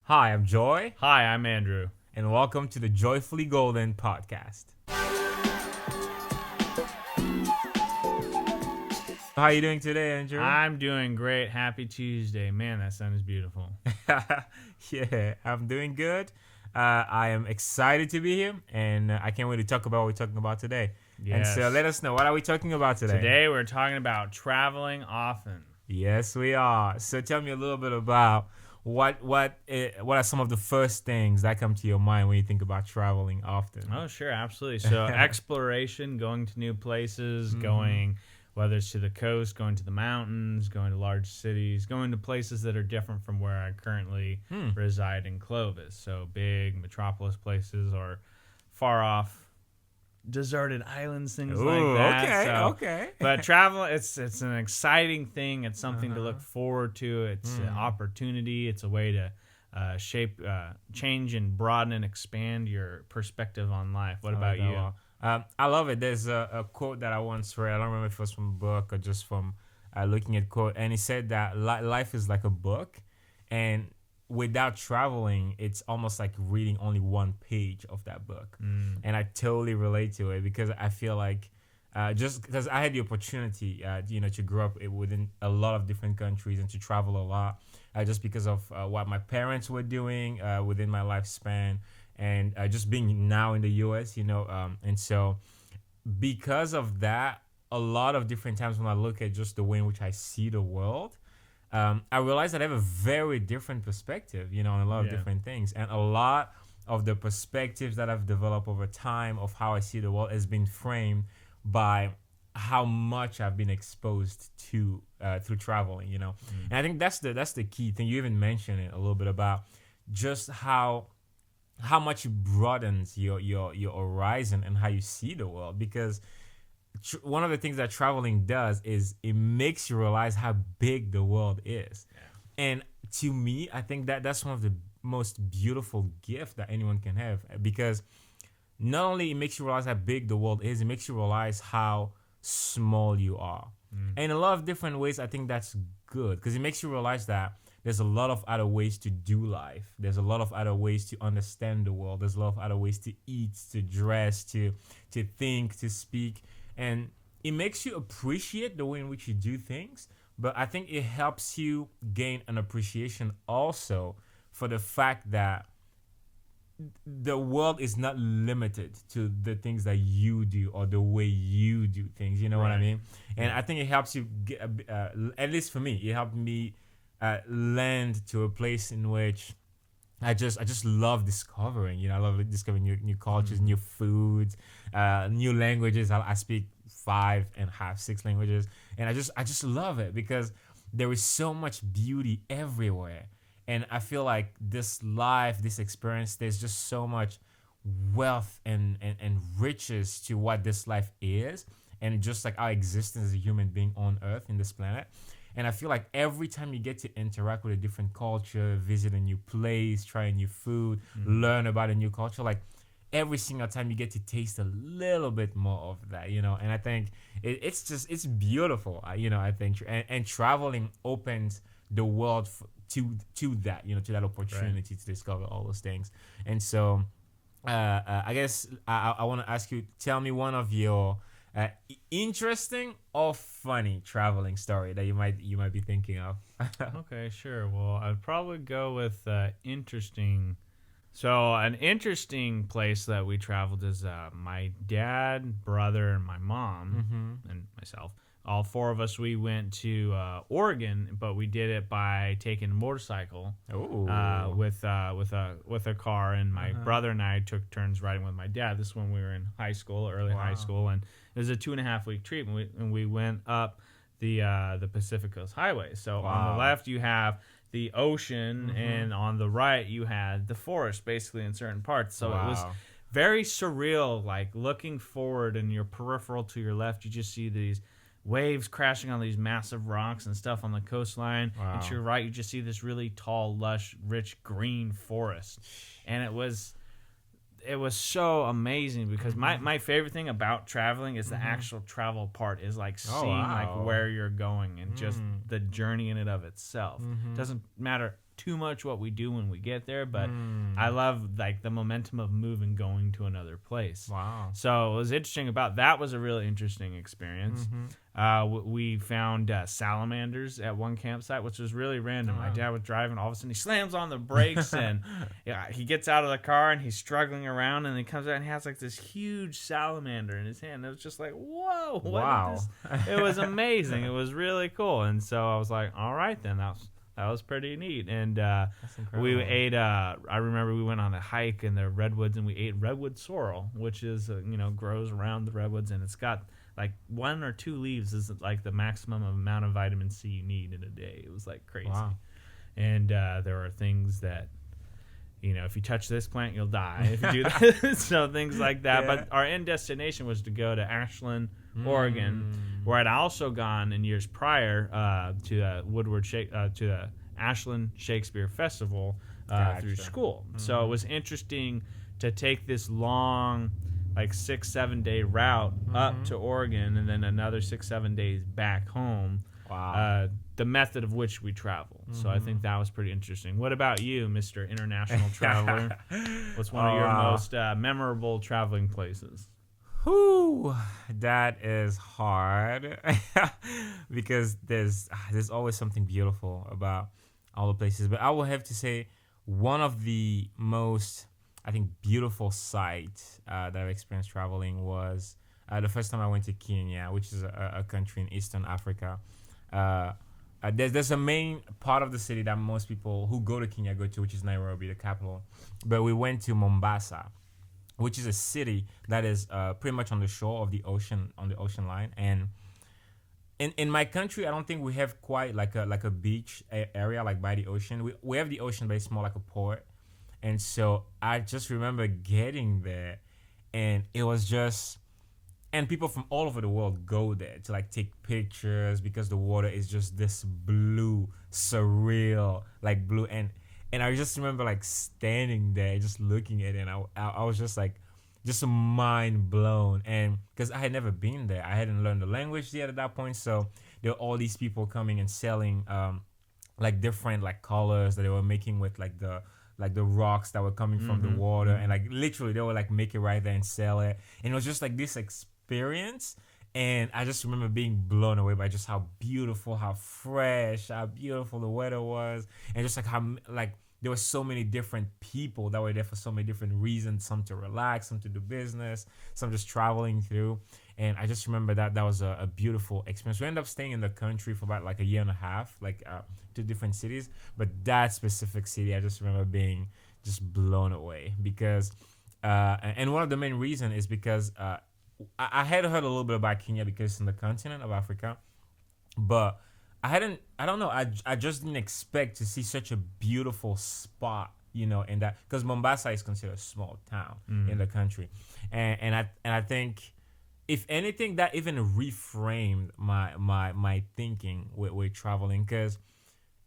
Hi, I'm Joy, Hi, I'm Andrew. and welcome to the Joyfully Golden podcast. How are you doing today, Andrew? I'm doing great. Happy Tuesday. Man, that sun is beautiful. Yeah, I'm doing good. I am excited to be here, and I can't wait to talk about what we're talking about today. And so Yes. let us know, what are we talking about today? Today we're talking about traveling often. Yes, we are. So tell me a little bit about what are some of the first things that come to your mind when you think about traveling often? Oh, sure, absolutely. So, exploration, going to new places, going whether it's to the coast, going to the mountains, going to large cities, going to places that are different from where I currently reside in Clovis. So, big metropolis places or far off deserted islands, things Ooh, like that. okay, So, okay. but travel, it's an exciting thing. It's something to look forward to. It's an opportunity. It's a way to change and broaden and expand your perspective on life. What about you? I love it. There's a quote that I once read. I don't remember if it was from a book or just from looking at quote, and he said that life is like a book, and without traveling, it's almost like reading only one page of that book. And I totally relate to it because I feel like just because I had the opportunity, to grow up within a lot of different countries and to travel a lot, just because of what my parents were doing within my lifespan, and just being now in the U.S., and so because of that, a lot of different times when I look at just the way in which I see the world, I realize that I have a very different perspective, on a lot of Yeah. different things, and a lot of the perspectives that I've developed over time of how I see the world has been framed by how much I've been exposed to through traveling, and I think that's the key thing. You even mentioned it a little bit about just how much it broadens your horizon and how you see the world, because one of the things that traveling does is it makes you realize how big the world is. And to me, I think that that's one of the most beautiful gifts that anyone can have, because not only it makes you realize how big the world is, it makes you realize how small you are. And in a lot of different ways, I think that's good because it makes you realize that there's a lot of other ways to do life. There's a lot of other ways to understand the world. There's a lot of other ways to eat, to dress, to think, to speak. And it makes you appreciate the way in which you do things. But I think it helps you gain an appreciation also for the fact that the world is not limited to the things that you do or the way you do things. You know what I Right. mean? And I think it helps you get, at least for me, it helped me land to a place in which I just love discovering. I love discovering new cultures, new foods, new languages. I speak 5.5, 6 languages, and I just love it because there is so much beauty everywhere. And I feel like this life, this experience, there's just so much wealth and riches to what this life is, and just like our existence as a human being on Earth in this planet. And I feel like every time you get to interact with a different culture, visit a new place, try a new food, learn about a new culture, like every single time you get to taste a little bit more of that, And I think it's beautiful, I think, and traveling opens the world to that, to that opportunity to discover all those things. And so, I guess I want to ask you, tell me one of your interesting or funny traveling story that you might be thinking of. Okay, sure. Well, I'd probably go with interesting. So, an interesting place that we traveled is my dad, brother, and my mom, and myself. All four of us, we went to Oregon, but we did it by taking a motorcycle Oh, with a car, and my brother and I took turns riding with my dad. This is when we were in high school, early high school, and it was a 2.5 week trip, and we went up the Pacific Coast Highway. So on the left you have the ocean, and on the right you had the forest, basically in certain parts. So it was very surreal, like looking forward, and your peripheral to your left, you just see these waves crashing on these massive rocks and stuff on the coastline. Wow. And to your right, you just see this really tall, lush, rich green forest. And it was so amazing because my favorite thing about traveling is the actual travel part, is like seeing like where you're going and just the journey in and of itself. Doesn't matter too much what we do when we get there, but I love like the momentum of moving, going to another place. Wow. So what was interesting about that was a really interesting experience. We found salamanders at one campsite, which was really random. My dad was driving, all of a sudden he slams on the brakes and he gets out of the car and he's struggling around, and he comes out and he has like this huge salamander in his hand. It was just like, whoa, Wow. it was amazing. It was really cool. And so I was like, all right then, that was pretty neat. And we ate, I remember we went on a hike in the redwoods and we ate redwood sorrel, which is, grows around the redwoods, and it's got like 1 or 2 leaves is like the maximum amount of vitamin C you need in a day. It was like crazy. Wow. And there are things that, if you touch this plant, you'll die if you do that. So things like that. Yeah. But our end destination was to go to Ashland, Oregon, where I'd also gone in years prior to the Ashland Shakespeare Festival through school. So it was interesting to take this long, like 6-7 day route up to Oregon and then another 6-7 days back home. Wow. The method of which we travel. So I think that was pretty interesting. What about you, Mr. International Traveler? What's one of your most memorable traveling places? Whew, that is hard because there's always something beautiful about all the places. But I will have to say one of the most, I think, beautiful sights that I've experienced traveling was the first time I went to Kenya, which is a country in Eastern Africa. There's a main part of the city that most people who go to Kenya go to, which is Nairobi, the capital. But we went to Mombasa, which is a city that is pretty much on the shore of the ocean, on the ocean line. And in my country, I don't think we have quite like a beach area like by the ocean. We have the ocean, but it's more like a port. And so I just remember getting there, and it was just, and people from all over the world go there to like take pictures because the water is just this blue, surreal, like blue. And I just remember like standing there, just looking at it, and I was just like, just mind blown. And because I had never been there, I hadn't learned the language yet at that point. So there were all these people coming and selling like different like colors that they were making with like the rocks that were coming from the water, and like literally they would like make it right there and sell it. And it was just like this experience, and I just remember being blown away by just how beautiful, how fresh, how beautiful the weather was, and just like how like there were so many different people that were there for so many different reasons, some to relax, some to do business, some just traveling through. And I just remember that was a beautiful experience. We ended up staying in the country for about like a year and a half, like 2 different cities. But that specific city, I just remember being just blown away because, and one of the main reasons is because I had heard a little bit about Kenya because it's in the continent of Africa, but I don't know, I just didn't expect to see such a beautiful spot, in that, because Mombasa is considered a small town in the country. And I think, if anything, that even reframed my thinking with traveling, because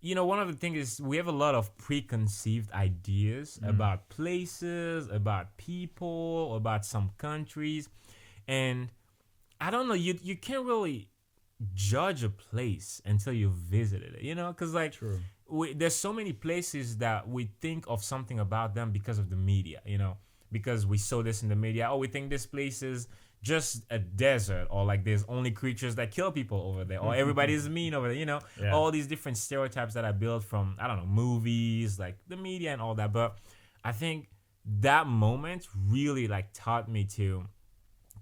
one of the things is we have a lot of preconceived ideas about places, about people, about some countries, and I don't know, you can't really judge a place until you visited it, because like True. There's so many places that we think of something about them because of the media, because we saw this in the media. Oh, we think this place is just a desert, or like there's only creatures that kill people over there, or everybody's mean over there, Yeah. all these different stereotypes that I built from, I don't know, movies, like the media and all that. But I think that moment really like taught me to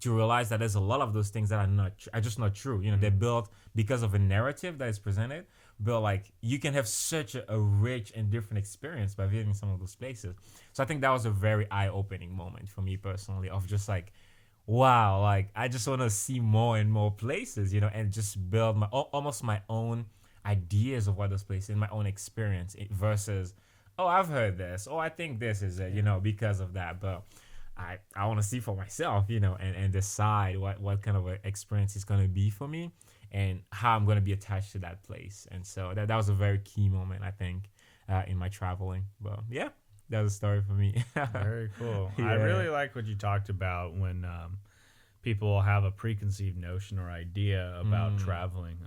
realize that there's a lot of those things that are just not true. They're built because of a narrative that is presented, but like you can have such a rich and different experience by visiting some of those places. So I think that was a very eye-opening moment for me personally, of just like, wow, like I just want to see more and more places, and just build almost my own ideas of what those places, my own experience versus, oh, I've heard this, oh, I think this is it, because of that. But I want to see for myself, and decide what kind of an experience it's going to be for me and how I'm going to be attached to that place. And so that was a very key moment, I think, in my traveling. But yeah, that was a story for me. Very cool. Yeah. I really like what you talked about when people have a preconceived notion or idea about traveling.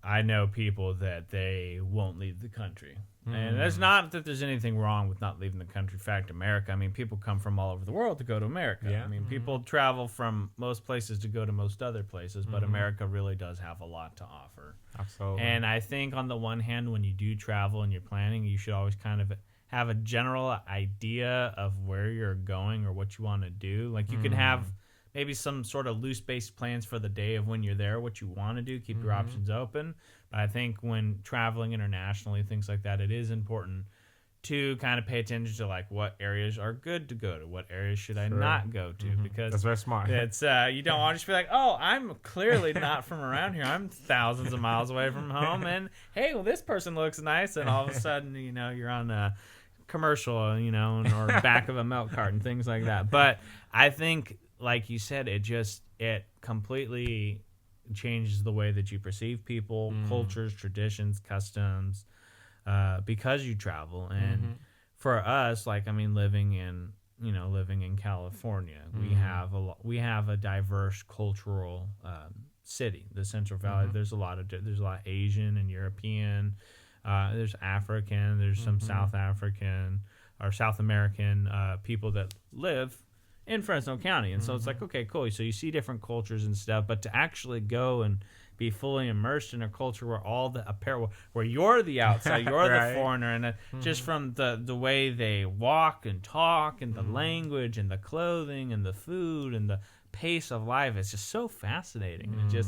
I know people that they won't leave the country. And it's not that there's anything wrong with not leaving the country. In fact, America, I mean, people come from all over the world to go to America. Yeah. I mean, people travel from most places to go to most other places, but America really does have a lot to offer. Absolutely. And I think on the one hand, when you do travel and you're planning, you should always kind of have a general idea of where you're going or what you want to do. Like you can have maybe some sort of loose-based plans for the day of when you're there, what you want to do, keep your options open. But I think when traveling internationally, things like that, it is important to kind of pay attention to like what areas are good to go to, what areas should I not go to, because that's very smart. it's you don't want to just be like, oh, I'm clearly not from around here. I'm thousands of miles away from home, and hey, well, this person looks nice, and all of a sudden, you're on a commercial, or back of a milk carton, things like that. But I think, like you said, it completely changes the way that you perceive people, cultures, traditions, customs, because you travel. And for us, like, I mean, living in California, we have a diverse cultural city. The Central Valley, there's a lot of Asian and European. There's African. There's some South African or South American people that live in Fresno County. And so it's like, okay, cool. So you see different cultures and stuff, but to actually go and be fully immersed in a culture where all the apparel, where you're the outside, you're right. the foreigner, and just from the way they walk and talk and the language and the clothing and the food and the pace of life, it's just so fascinating. And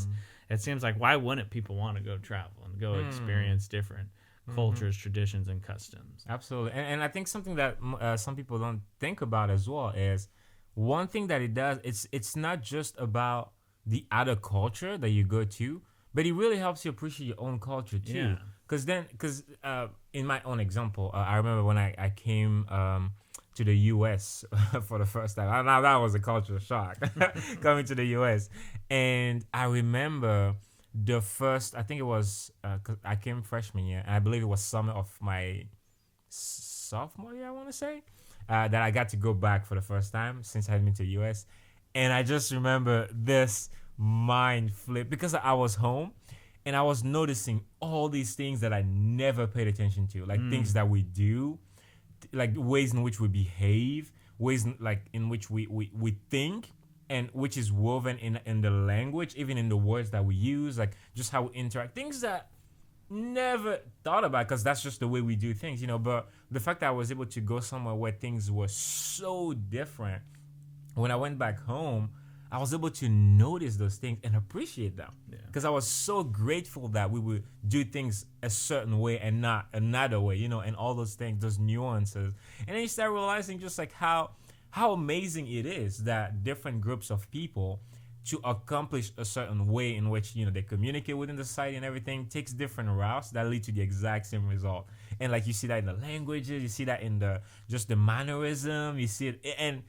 it seems like, why wouldn't people want to go travel and go experience different cultures, traditions, and customs? Absolutely. And I think something that some people don't think about as well is, one thing that it does, it's not just about the other culture that you go to, but it really helps you appreciate your own culture too. Because in my own example, I remember when I came to the U.S. for the first time. Now that was a cultural shock, coming to the U.S. And I remember the first, I think it was, 'cause I came freshman year, and I believe it was summer of my sophomore year, I want to say. That I got to go back for the first time since I had been to the U.S. And I just remember this mind flip because I was home and I was noticing all these things that I never paid attention to, like things that we do, like ways in which we behave, ways in which we think, and which is woven in the language, even in the words that we use, like just how we interact, things that never thought about, because that's just the way we do things, but the fact that I was able to go somewhere where things were so different, when I went back home, I was able to notice those things and appreciate them, because I was so grateful that we would do things a certain way and not another way, and all those things, those nuances. And then you start realizing just like how amazing it is that different groups of people, to accomplish a certain way in which they communicate within the society and everything, takes different routes that lead to the exact same result. And like you see that in the languages, you see that in the mannerism, you see it. And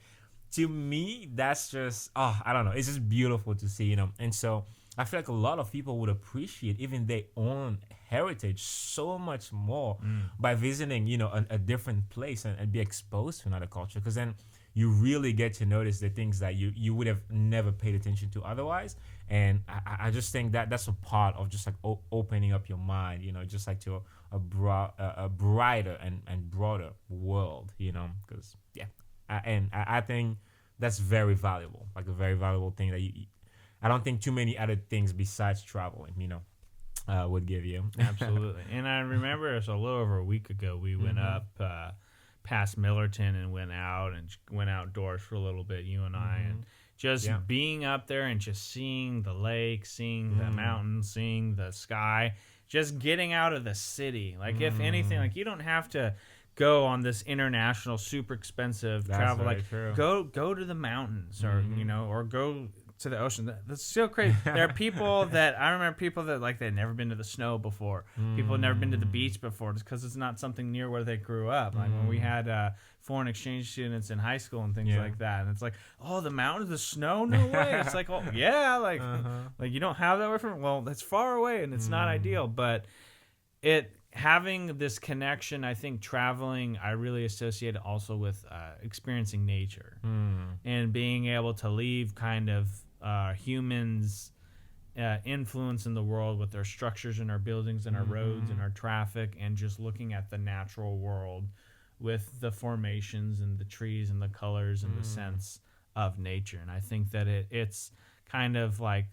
to me, that's just I don't know, it's just beautiful to see, And so I feel like a lot of people would appreciate even their own heritage so much more by visiting a different place and be exposed to another culture, because then you really get to notice the things that you would have never paid attention to otherwise. And I just think that that's a part of just like opening up your mind, just like to a brighter and broader world, because I think that's very valuable, like a very valuable thing that I don't think too many other things besides traveling, would give you. Absolutely. And I remember it's a little over a week ago, we went up past Millerton and went outdoors for a little bit, you and I, and just being up there and just seeing the lake, seeing the mountains, seeing the sky, just getting out of the city. Like if anything, like you don't have to go on this international super expensive travel. Like true. Go to the mountains or or go to the ocean. That's so crazy. There are people that I remember like they'd never been to the snow before. People had never been to the beach before, just because it's not something near where they grew up. Like when we had foreign exchange students in high school and things like that, and it's like, oh, the mountains, the snow, no way. It's like, oh yeah, like like you don't have that way from. Well, that's far away and it's not ideal, but having this connection, I think traveling, I really associate it also with experiencing nature and being able to leave kind of humans influence in the world with our structures and our buildings and our roads and our traffic, and just looking at the natural world with the formations and the trees and the colors and the sense of nature. And I think that it's kind of like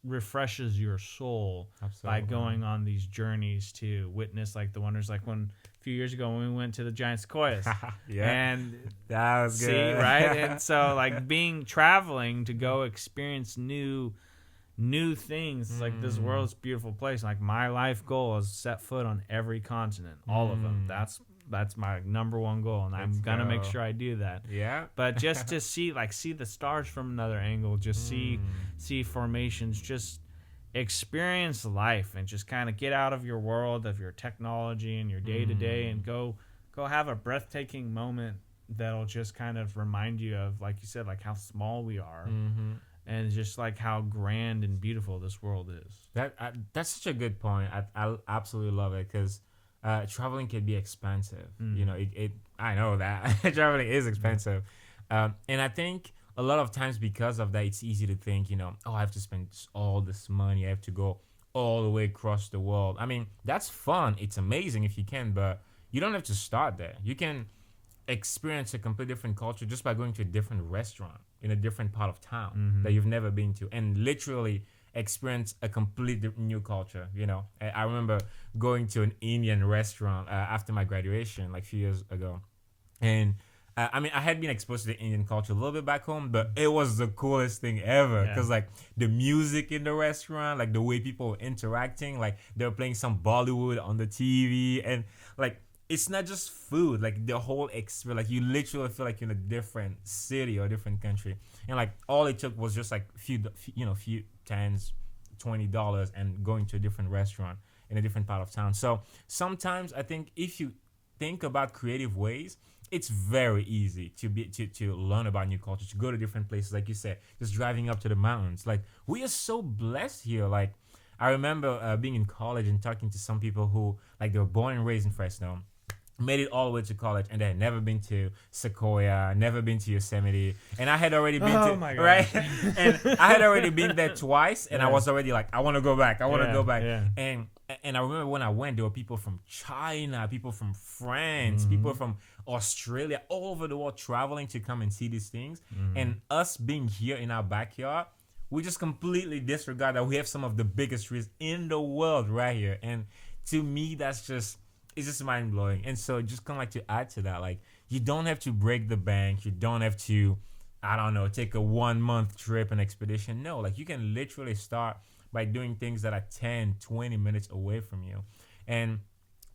refreshes your soul by going on these journeys to witness like the wonders, like when a few years ago when we went to the giant sequoias. And that was good. See, right? And so like traveling to go experience new things. It's like this world's a beautiful place. Like my life goal is set foot on every continent, all of them. That's my number one goal, and I'm gonna make sure I do that. Yeah. But just to see the stars from another angle, just see formations, just experience life, and just kind of get out of your world of your technology and your day to day, and go have a breathtaking moment that'll just kind of remind you of, like you said, like how small we are, and just like how grand and beautiful this world is. That's such a good point. I absolutely love it, because traveling can be expensive. You know, I know that traveling is expensive, and I think a lot of times because of that, it's easy to think, you know, oh, I have to spend all this money, I have to go all the way across the world. I mean, that's fun, it's amazing if you can, but you don't have to start there. You can experience a completely different culture just by going to a different restaurant in a different part of town that you've never been to, and literally experience a completely new culture. You know, I remember going to an Indian restaurant after my graduation, like a few years ago, and I mean, I had been exposed to the Indian culture a little bit back home, but it was the coolest thing ever, because like the music in the restaurant, like the way people were interacting, like they were playing some Bollywood on the TV, and like it's not just food, like the whole experience, like you literally feel like you're in a different city or a different country, and like all it took was just like few tens, $20, and going to a different restaurant in a different part of town. So sometimes I think if you think about creative ways, it's very easy to learn about new cultures, to go to different places, like you said, just driving up to the mountains. Like, we are so blessed here. Like, I remember being in college and talking to some people who, like, they were born and raised in Fresno, made it all the way to college, and they had never been to Sequoia, never been to Yosemite, and I had already been right, and I had already been there twice, and I was already like, I want to go back, and I remember when I went, there were people from China, people from France, people from Australia, all over the world traveling to come and see these things, and us being here in our backyard, we just completely disregard that we have some of the biggest trees in the world right here, and to me, it's just mind blowing. And so just kind of like to add to that, like, you don't have to break the bank. You don't have to, I don't know, take a 1 month trip, an expedition. No, like, you can literally start by doing things that are 10, 20 minutes away from you. And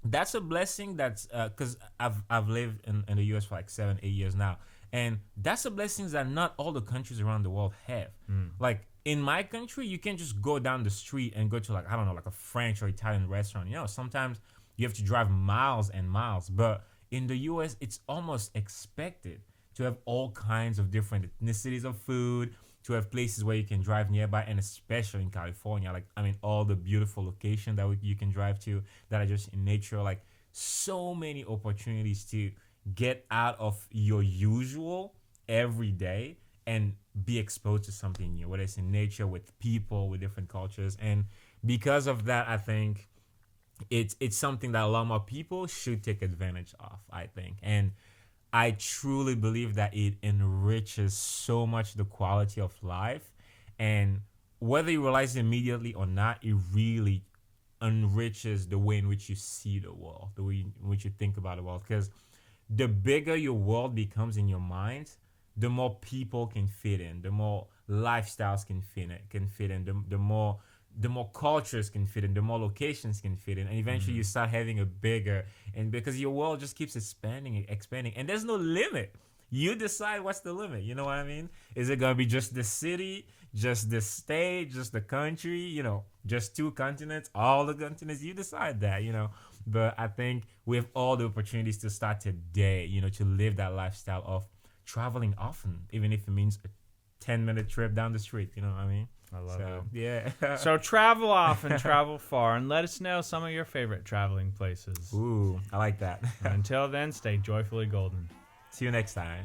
that's a blessing. That's because I've lived in the US for like 7-8 years now. And that's a blessing that not all the countries around the world have. Like, in my country, you can't just go down the street and go to, like, I don't know, like a French or Italian restaurant. You know, sometimes you have to drive miles and miles. But in the US, it's almost expected to have all kinds of different ethnicities of food, to have places where you can drive nearby, and especially in California, like, I mean, all the beautiful locations that you can drive to that are just in nature, like, so many opportunities to get out of your usual every day and be exposed to something new, whether it's in nature, with people, with different cultures. And because of that, I think it's something that a lot more people should take advantage of, I think. And I truly believe that it enriches so much the quality of life. And whether you realize it immediately or not, it really enriches the way in which you see the world, the way in which you think about the world. Because the bigger your world becomes in your mind, the more people can fit in, the more lifestyles can fit in, the more cultures can fit in, the more locations can fit in, and eventually you start having a bigger, and because your world just keeps expanding, and there's no limit. You decide what's the limit. You know what I mean? Is it gonna be just the city, just the state, just the country? You know, just 2 continents, all the continents? You decide that. You know, but I think we have all the opportunities to start today. You know, to live that lifestyle of traveling often, even if it means a 10-minute trip down the street. You know what I mean? I love it. Yeah. So travel often, travel far, and let us know some of your favorite traveling places. Ooh, I like that. Until then, stay joyfully golden. See you next time.